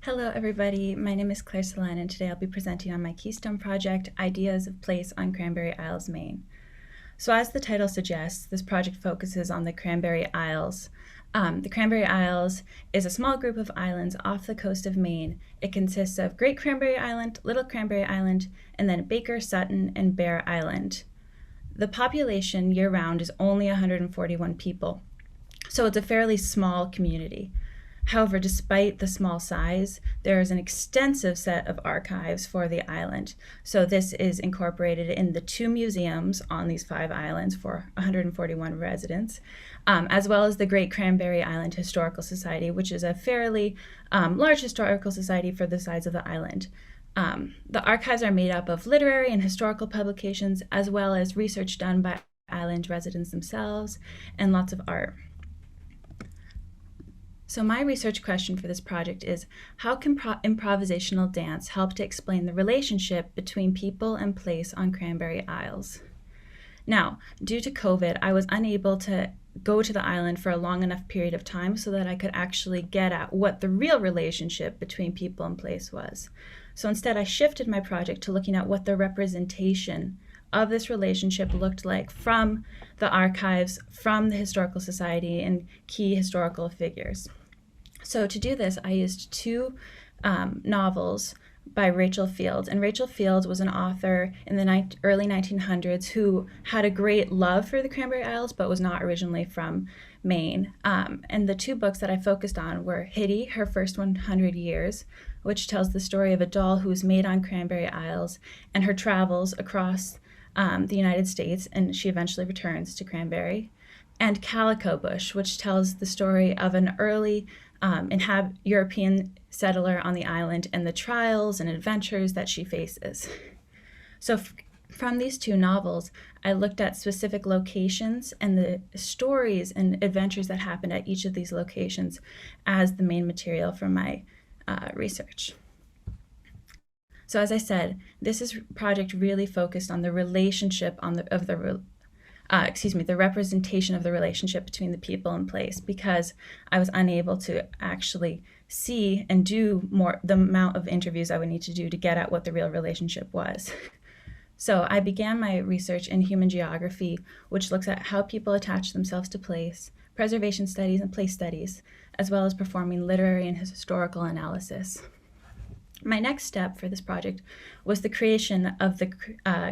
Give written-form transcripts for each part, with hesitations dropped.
Hello everybody, my name is Claire-Solene and today I'll be presenting on my Keystone project, Ideas of Place on Cranberry Isles, Maine. So as the title suggests, this project focuses on the Cranberry Isles. The Cranberry Isles is a small group of islands off the coast of Maine. It consists of Great Cranberry Island, Little Cranberry Island, and then Baker, Sutton, and Bear Island. The population year-round is only 141 people, so it's a fairly small community. However, despite the small size, there is an extensive set of archives for the island. So this is incorporated in the 2 museums on these 5 islands for 141 residents, as well as the Great Cranberry Island Historical Society, which is a fairly large historical society for the size of the island. The archives are made up of literary and historical publications, as well as research done by island residents themselves, and lots of art. So my research question for this project is, how can improvisational dance help to explain the relationship between people and place on Cranberry Isles? Now, due to COVID, I was unable to go to the island for a long enough period of time so that I could actually get at what the real relationship between people and place was. So instead, I shifted my project to looking at what the representation of this relationship looked like from the archives, from the Historical Society, and key historical figures. So to do this, I used 2 novels by Rachel Fields. And Rachel Fields was an author in the early 1900s who had a great love for the Cranberry Isles, but was not originally from Maine. And the 2 books that I focused on were Hitty, Her First 100 Years, which tells the story of a doll who was made on Cranberry Isles and her travels across the United States, and she eventually returns to Cranberry, and Calico Bush, which tells the story of an early European settler on the island and the trials and adventures that she faces. So from these 2 novels, I looked at specific locations and the stories and adventures that happened at each of these locations as the main material for my research. So as I said, this project really focused on the relationship the representation of the relationship between the people and place, because I was unable to actually see and do the amount of interviews I would need to do to get at what the real relationship was. So I began my research in human geography, which looks at how people attach themselves to place, preservation studies, and place studies, as well as performing literary and historical analysis. My next step for this project was the creation of the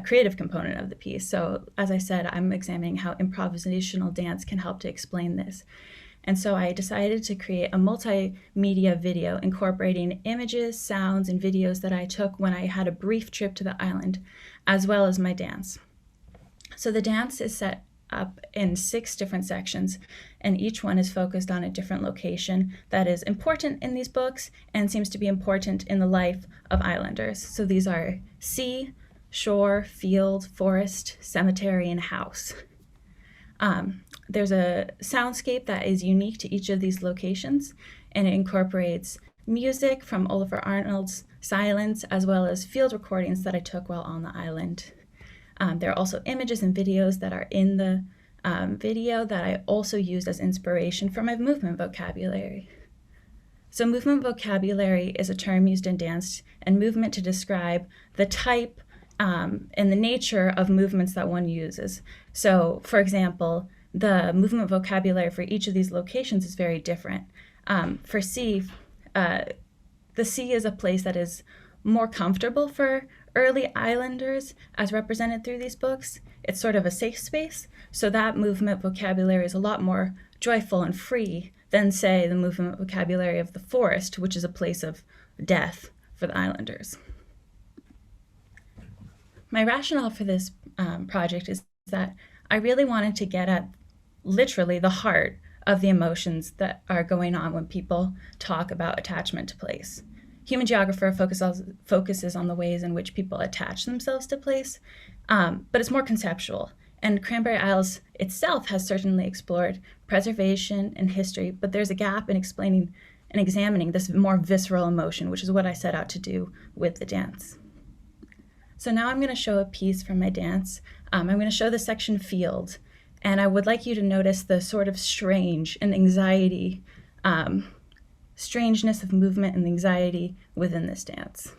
creative component of the piece. So as I said, I'm examining how improvisational dance can help to explain this. And so I decided to create a multimedia video incorporating images, sounds, and videos that I took when I had a brief trip to the island, as well as my dance. So the dance is set up in 6 different sections, and each one is focused on a different location that is important in these books and seems to be important in the life of islanders. So these are sea, shore, field, forest, cemetery, and house. There's a soundscape that is unique to each of these locations, and it incorporates music from Oliver Arnold's Silence, as well as field recordings that I took while on the island. There are also images and videos that are in the video that I also used as inspiration for my movement vocabulary. So movement vocabulary is a term used in dance and movement to describe the type and the nature of movements that one uses. So, for example, the movement vocabulary for each of these locations is very different. For sea, the sea is a place that is more comfortable for early islanders, as represented through these books. It's sort of a safe space, so that movement vocabulary is a lot more joyful and free than, say, the movement vocabulary of the forest, which is a place of death for the islanders. My rationale for this project is that I really wanted to get at literally the heart of the emotions that are going on when people talk about attachment to place. Human geographer focuses on the ways in which people attach themselves to place, but it's more conceptual. And Cranberry Isles itself has certainly explored preservation and history, but there's a gap in explaining and examining this more visceral emotion, which is what I set out to do with the dance. So now I'm going to show a piece from my dance. I'm going to show the section Field, and I would like you to notice the sort of strange and anxiety strangeness of movement and anxiety within this dance.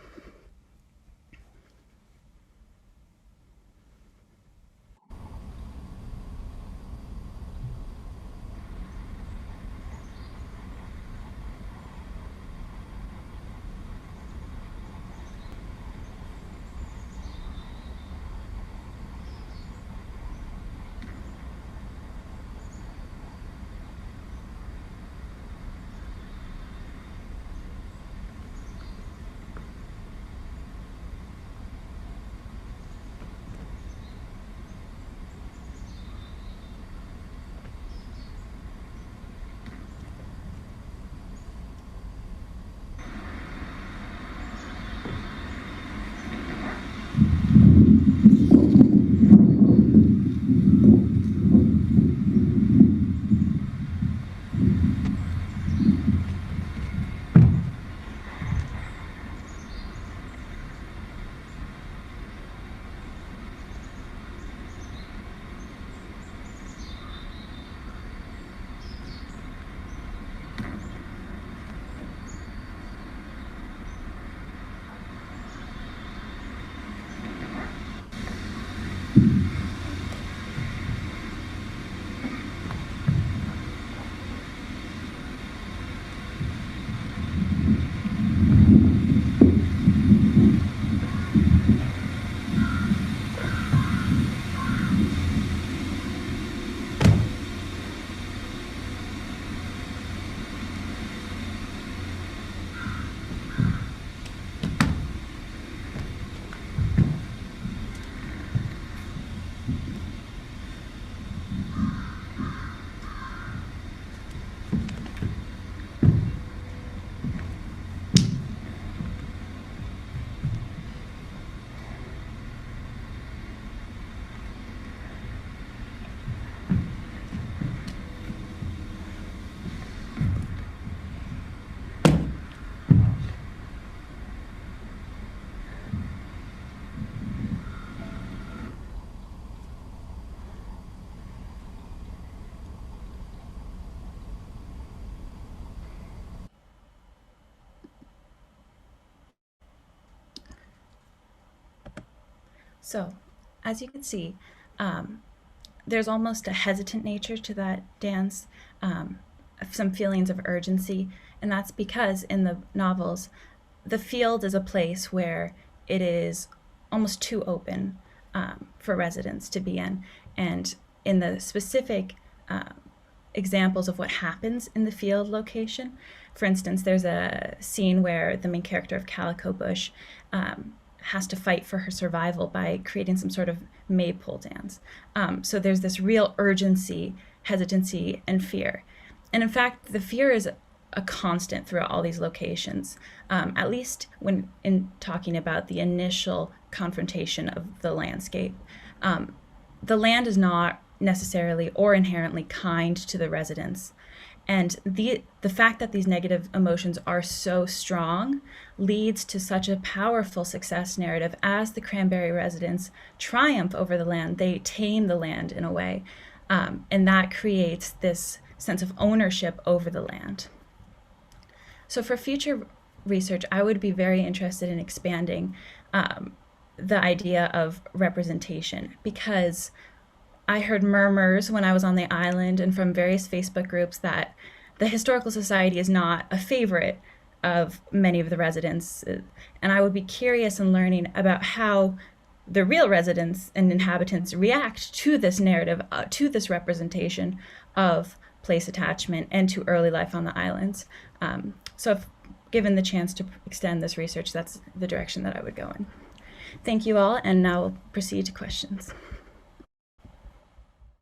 So, as you can see, um, there's almost a hesitant nature to that dance, um, some feelings of urgency, and that's because in the novels, the field is a place where it is almost too open for residents to be in. And in the specific examples of what happens in the field location, for instance, there's a scene where the main character of Calico Bush has to fight for her survival by creating some sort of maypole dance. So there's this real urgency, hesitancy, and fear. And in fact, the fear is a constant throughout all these locations, at least when in talking about the initial confrontation of the landscape. The land is not necessarily or inherently kind to the residents. And the fact that these negative emotions are so strong leads to such a powerful success narrative as the Cranberry residents triumph over the land. They tame the land in a way, and that creates this sense of ownership over the land. So for future research, I would be very interested in expanding the idea of representation, because I heard murmurs when I was on the island and from various Facebook groups that the Historical Society is not a favorite of many of the residents. And I would be curious in learning about how the real residents and inhabitants react to this narrative, to this representation of place attachment and to early life on the islands. So if given the chance to extend this research, that's the direction that I would go in. Thank you all, and now we'll proceed to questions.